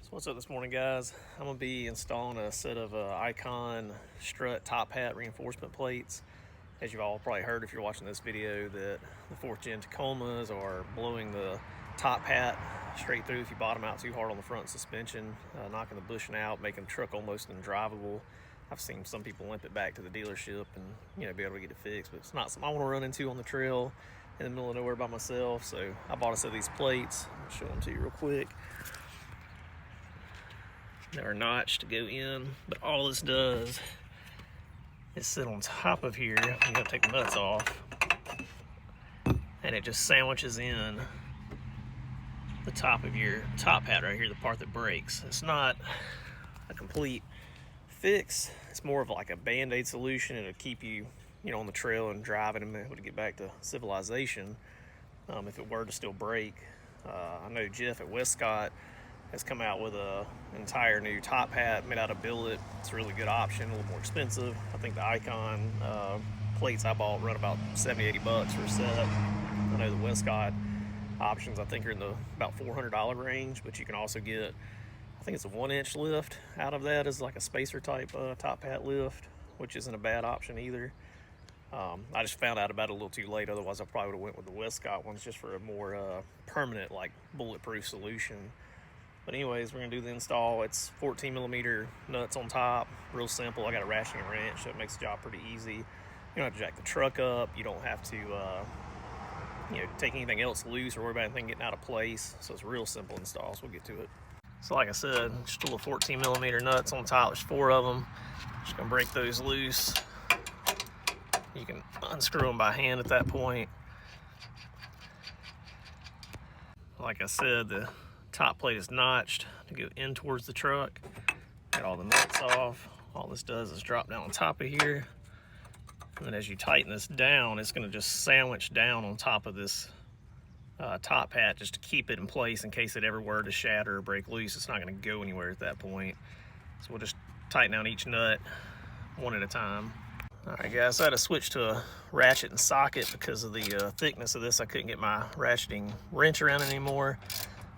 So what's up this morning, guys? I'm going to be installing a set of Icon strut top hat reinforcement plates. As you've all probably heard if you're watching this video, that the 4th gen Tacomas are blowing the top hat straight through if you bottom out too hard on the front suspension, knocking the bushing out, making the truck almost undrivable. I've seen some people limp it back to the dealership and be able to get it fixed, but it's not something I want to run into on the trail in the middle of nowhere by myself. So I bought a set of these plates. I'll show them to you real quick. They're notched to go in, but all this does is sit on top of here. I'm gonna take the nuts off, and it just sandwiches in the top of your top hat right here, the part that breaks. It's not a complete fix. It's more of like a band-aid solution. It'll keep you, on the trail and driving and able to get back to civilization if it were to still break. I know Jeff at Westcott has come out with an entire new top hat made out of billet. It's a really good option, a little more expensive. I think the Icon plates I bought run about 70-80 bucks for a set. I know the Westcott options I think are in the about $400 range, but you can also get, I think it's a 1-inch lift out of that as like a spacer type top hat lift, which isn't a bad option either. I just found out about it a little too late. Otherwise I probably would have went with the Westcott ones just for a more permanent, like bulletproof solution. But anyways, we're gonna do the install. It's 14mm nuts on top, real simple. I got a ratcheting wrench, so it makes the job pretty easy. You don't have to jack the truck up. You don't have to, take anything else loose or worry about anything getting out of place. So it's a real simple install, so we'll get to it. So like I said, just a little 14mm nuts on top. There's 4 of them. Just gonna break those loose. You can unscrew them by hand at that point. Like I said, the top plate is notched to go in towards the truck. Get all the nuts off. All this does is drop down on top of here. And then as you tighten this down, it's gonna just sandwich down on top of this top hat just to keep it in place in case it ever were to shatter or break loose. It's not gonna go anywhere at that point. So we'll just tighten down each nut one at a time. All right, guys, I had to switch to a ratchet and socket because of the thickness of this. I couldn't get my ratcheting wrench around anymore.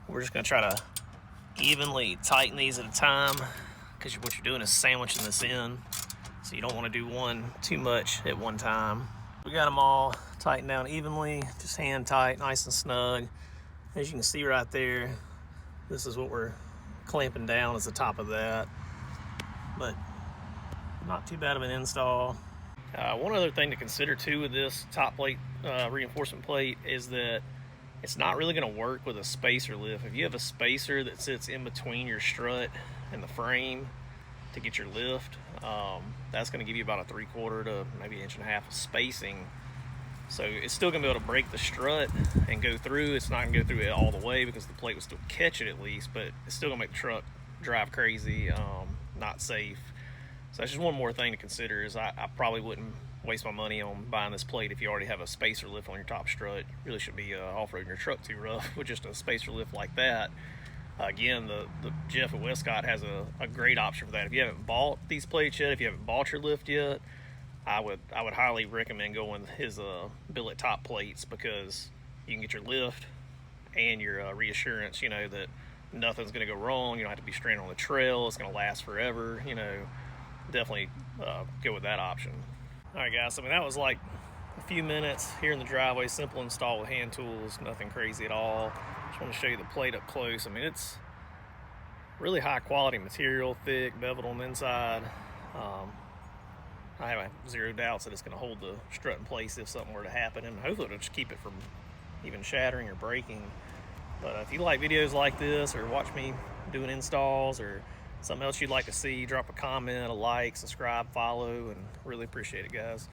We're just gonna try to evenly tighten these at a time because what you're doing is sandwiching this in. So you don't wanna do one too much at one time. We got them all tightened down evenly, just hand tight, nice and snug. As you can see right there, this is what we're clamping down as the top of that. But not too bad of an install. One other thing to consider too with this top plate reinforcement plate is that it's not really going to work with a spacer lift. If you have a spacer that sits in between your strut and the frame to get your lift, that's going to give you about a 3/4 to maybe 1.5 inches of spacing. So it's still going to be able to break the strut and go through. It's not going to go through it all the way because the plate will still catch it at least, but it's still going to make the truck drive crazy, not safe. So that's just one more thing to consider is I probably wouldn't waste my money on buying this plate if you already have a spacer lift on your top strut. You really shouldn't be off-roading your truck too rough with just a spacer lift like that. Again, the Jeff at Westcott has a great option for that. If you haven't bought these plates yet, if you haven't bought your lift yet, I would highly recommend going with his billet top plates because you can get your lift and your reassurance, that nothing's going to go wrong. You don't have to be stranded on the trail. It's going to last forever. Definitely go with that option. All right, guys, that was like a few minutes here in the driveway, simple install with hand tools, nothing crazy at all. Just want to show you the plate up close. It's really high quality material, thick, beveled on the inside. I have zero doubts that it's going to hold the strut in place if something were to happen, and hopefully it'll just keep it from even shattering or breaking. But if you like videos like this or watch me doing installs or something else you'd like to see, drop a comment, a like, subscribe, follow, and really appreciate it, guys.